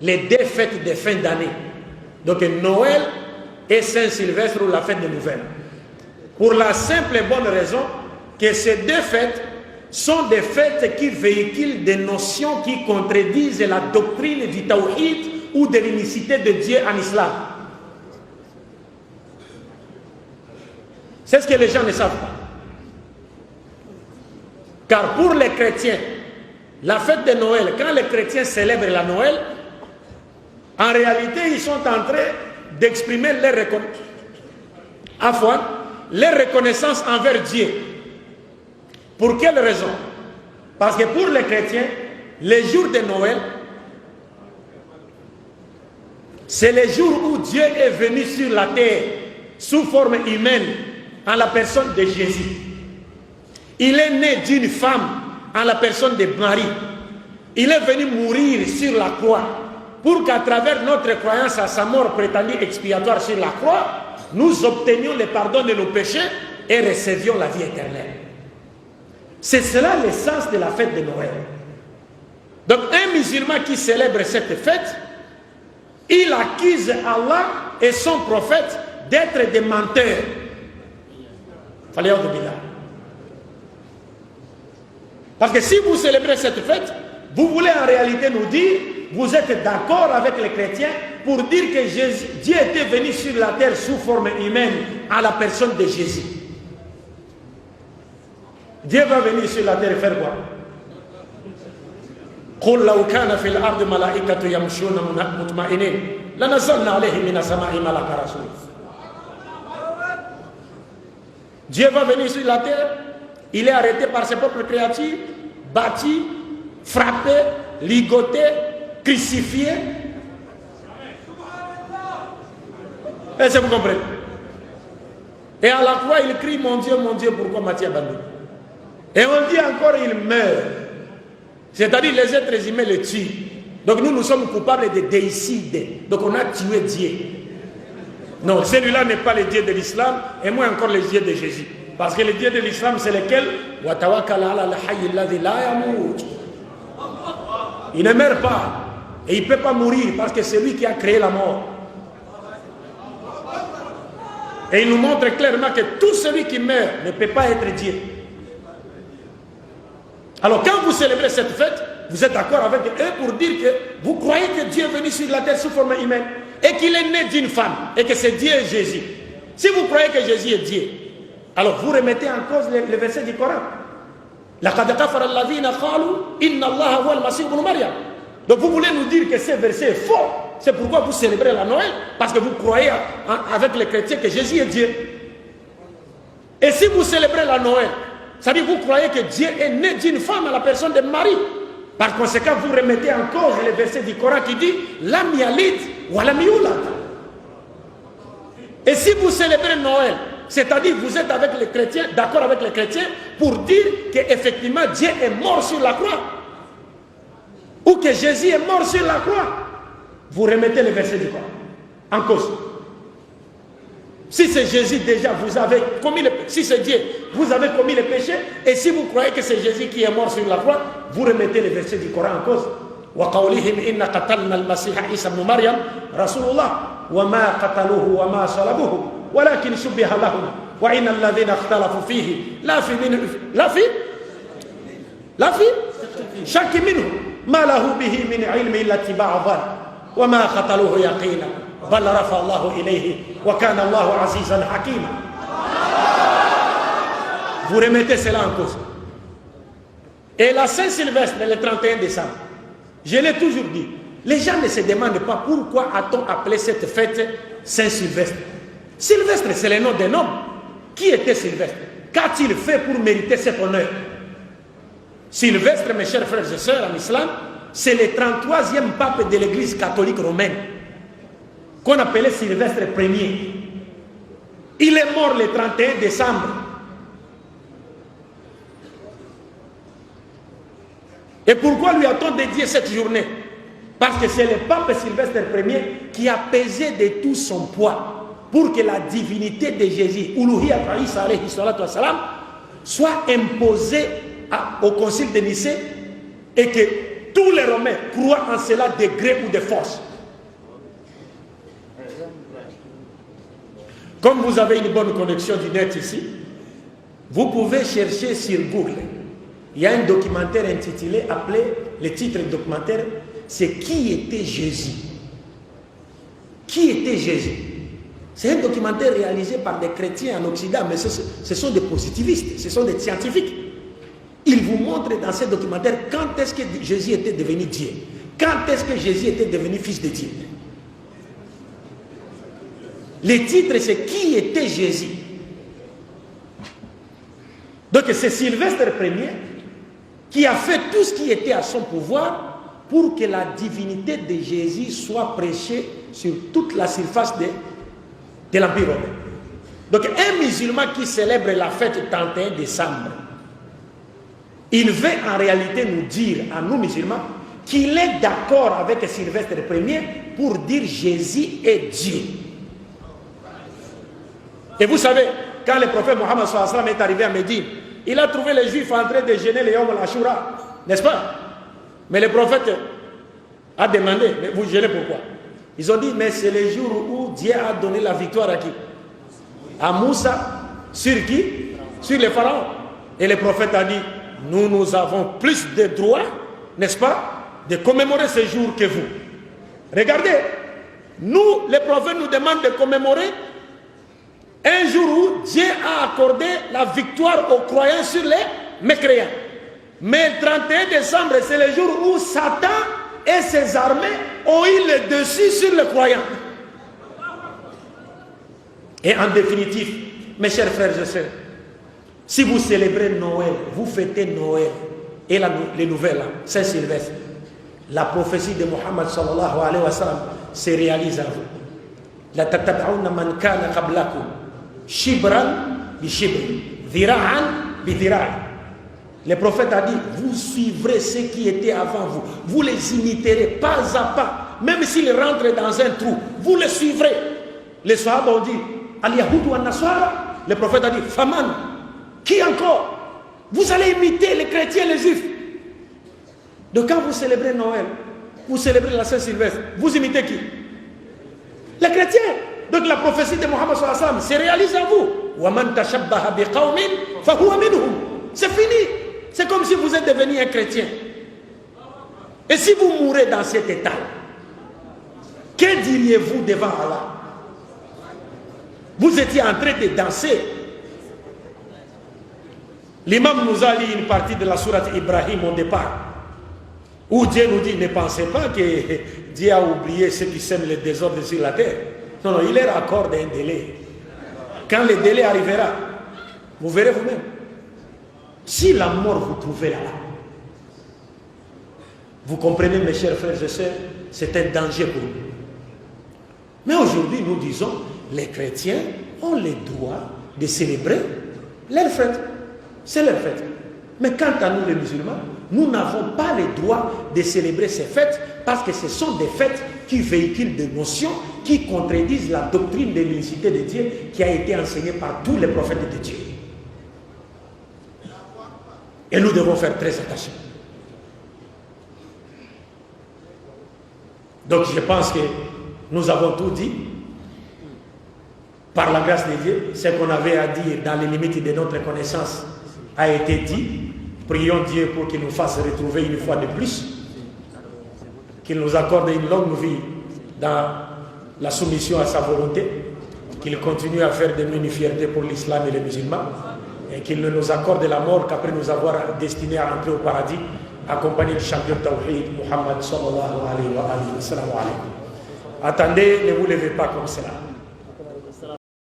les deux fêtes de fin d'année. Donc Noël et Saint-Sylvestre ou la fête de Nouvelles. Pour la simple et bonne raison que ces deux fêtes sont des fêtes qui véhiculent des notions qui contredisent la doctrine du Tawhid ou de l'unicité de Dieu en islam. C'est ce que les gens ne savent pas. Car pour les chrétiens, la fête de Noël, quand les chrétiens célèbrent la Noël, en réalité, ils sont en train d'exprimer leur reconnaissance envers Dieu. Pour quelle raison? Parce que pour les chrétiens, les jours de Noël, c'est le jour où Dieu est venu sur la terre sous forme humaine en la personne de Jésus. Il est né d'une femme en la personne de Marie. Il est venu mourir sur la croix pour qu'à travers notre croyance à sa mort prétendue expiatoire sur la croix, nous obtenions le pardon de nos péchés et recevions la vie éternelle. C'est cela l'essence de la fête de Noël. Donc un musulman qui célèbre cette fête, il accuse Allah et son prophète d'être des menteurs. Fallait en oublier. Parce que si vous célébrez cette fête, vous voulez en réalité nous dire, vous êtes d'accord avec les chrétiens pour dire que Dieu était venu sur la terre sous forme humaine à la personne de Jésus. Dieu va venir sur la terre et faire quoi? قُلْ لَوْ كَانَ فِي الْأَرْضِ مَلَائِكَةٌ يَمْشُونَ مُطْمَئِنِينَ لَنَزَّلْنَا عَلَيْهِم مِنَ السَّمَاءِ مَلَكًا رَسُولًا. Dieu va venir sur la terre, il est arrêté par ses propres créatures, battu, frappé, ligoté, crucifié. Est-ce que vous comprenez? Et à la croix, il crie, mon Dieu, pourquoi m'as-tu abandonné? Et on dit encore, il meurt. C'est-à-dire, les êtres humains le tuent. Donc nous sommes coupables de déicide. Donc on a tué Dieu. Non, celui-là n'est pas le Dieu de l'islam, et moins encore le Dieu de Jésus. Parce que le Dieu de l'islam, c'est lequel? Il ne meurt pas. Et il ne peut pas mourir parce que c'est lui qui a créé la mort. Et il nous montre clairement que tout celui qui meurt ne peut pas être Dieu. Alors quand vous célébrez cette fête, vous êtes d'accord avec eux pour dire que vous croyez que Dieu est venu sur la terre sous forme humaine et qu'il est né d'une femme et que c'est Dieu et Jésus. Si vous croyez que Jésus est Dieu, alors vous remettez en cause le verset du Coran. Donc vous voulez nous dire que ce verset est faux. C'est pourquoi vous célébrez la Noël, parce que vous croyez avec les chrétiens que Jésus est Dieu. Et si vous célébrez la Noël, ça veut dire que vous croyez que Dieu est né d'une femme à la personne de Marie. Par conséquent, vous remettez en cause le verset du Coran qui dit Lam yalid wa lam yulad. Et si vous célébrez Noël, c'est-à-dire que vous êtes avec les chrétiens, d'accord avec les chrétiens, pour dire qu'effectivement Dieu est mort sur la croix, ou que Jésus est mort sur la croix, vous remettez le verset du Coran en cause. Si c'est Jésus déjà, vous avez commis le péché. Si c'est Dieu, vous avez commis le péché. Et si vous croyez que c'est Jésus qui est mort sur la croix, vous remettez le verset du Coran en cause. وَقَوْلِهِمْ إِنَّ قَتَلْنَا الْمَسِيحَ عِيسَى بْنُ مَرْيَمَ رَسُولُ اللَّهِ وَمَا قَتَلُوهُ وَمَا صَلَبُوهُ وَلَكِنْ شُبِّهَ لَهُمْ وَإِنَّ الَّذِينَ اخْتَلَفُوا فِيهِ لا في شك منه ما له به من علم إلا اتباع الظن وما قتلوه يقينا بل رفع الله إليه وكان الله عزيزا حكيما. Vous remettez cela en cause. Et la Saint-Sylvestre, le 31 décembre, je l'ai toujours dit, les gens ne se demandent pas pourquoi a-t-on appelé cette fête Saint-Sylvestre. Sylvestre, c'est le nom d'un homme. Qui était Sylvestre? Qu'a-t-il fait pour mériter cet honneur? Sylvestre, mes chers frères et sœurs en islam, c'est le 33e pape de l'église catholique romaine, qu'on appelait Sylvestre Ier. Il est mort le 31 décembre. Et pourquoi lui a-t-on dédié cette journée? Parce que c'est le pape Sylvestre Ier qui a pesé de tout son poids pour que la divinité de Jésus, Uluhiyat Isa alayhi salatu wassalam, soit imposée au concile de Nicée et que tous les Romains croient en cela de gré ou de force. Comme vous avez une bonne connexion du net ici, vous pouvez chercher sur Google. Il y a un documentaire intitulé, appelé, le titre du documentaire, c'est Qui était Jésus? Qui était Jésus? C'est un documentaire réalisé par des chrétiens en Occident, mais ce sont des positivistes, ce sont des scientifiques. Ils vous montrent dans ce documentaire quand est-ce que Jésus était devenu Dieu. Quand est-ce que Jésus était devenu fils de Dieu. Le titre, c'est Qui était Jésus? Donc c'est Sylvestre Ier qui a fait tout ce qui était à son pouvoir pour que la divinité de Jésus soit prêchée sur toute la surface de l'Empire romain. Donc un musulman qui célèbre la fête du 31 décembre, il veut en réalité nous dire, à nous musulmans, qu'il est d'accord avec Sylvestre Ier pour dire Jésus est Dieu. Et vous savez, quand le prophète Mohammed est arrivé à Médine, il a trouvé les Juifs en train de gêner les Yom al-Ashura, n'est-ce pas? Mais le prophète a demandé, mais vous gênez pourquoi? Ils ont dit, mais c'est le jour où Dieu a donné la victoire à qui? À Moussa. Sur qui? Sur les pharaons. Et le prophète a dit, nous avons plus de droits, n'est-ce pas, de commémorer ce jour que vous. Regardez, nous, les prophètes nous demandent de commémorer un jour où Dieu a accordé la victoire aux croyants sur les mécréants. Mais le 31 décembre, c'est le jour où Satan et ses armées ont eu le dessus sur les croyants. Et en définitive, mes chers frères et sœurs, si vous célébrez Noël, vous fêtez Noël et les nouvelles, Saint-Sylvestre, la prophétie de Mohammed sallallahu alayhi wa sallam se réalise à vous. La tatab'ouna man kana qablakum shibran bi shibr, dhira'an bi dhira'. Le prophète a dit, vous suivrez ceux qui étaient avant vous. Vous les imiterez pas à pas. Même s'ils rentrent dans un trou, vous les suivrez. Les Sahaba ont dit, Al-Yahoud wa Nasara. Le prophète a dit, Faman. Qui encore? Vous allez imiter les chrétiens, les juifs. Donc quand vous célébrez Noël, vous célébrez la Saint-Sylvestre, vous imitez qui? Les chrétiens. Donc la prophétie de Mohammed sallallahu alayhi wa sallam se réalise à vous. Wa man tashabbaha bi qawmin fa huwa minhum. C'est fini. C'est comme si vous êtes devenu un chrétien. Et si vous mourrez dans cet état, que diriez-vous devant Allah? Vous étiez en train de danser. L'imam nous a lu une partie de la sourate Ibrahim au départ, où Dieu nous dit, ne pensez pas que Dieu a oublié ceux qui sèment le désordre sur la terre. Non, non, il leur accorde un délai. Quand le délai arrivera, vous verrez vous-même. Si la mort vous trouvez là, vous comprenez, mes chers frères et sœurs, c'est un danger pour nous. Mais aujourd'hui, nous disons, les chrétiens ont le droit de célébrer leur fête. C'est leur fête. Mais quant à nous, les musulmans, nous n'avons pas le droit de célébrer ces fêtes parce que ce sont des fêtes qui véhiculent des notions qui contredisent la doctrine de l'unicité de Dieu qui a été enseignée par tous les prophètes de Dieu. Et nous devons faire très attention. Donc je pense que nous avons tout dit. Par la grâce de Dieu, ce qu'on avait à dire dans les limites de notre connaissance a été dit. Prions Dieu pour qu'il nous fasse retrouver une fois de plus, qu'il nous accorde une longue vie dans la soumission à sa volonté, qu'il continue à faire de nous une fierté pour l'islam et les musulmans, et qu'il ne nous accorde la mort qu'après nous avoir destinés à entrer au paradis, accompagné du champion Tawhid, Muhammad sallallahu alayhi wa sallam. Attendez, ne vous levez pas comme cela.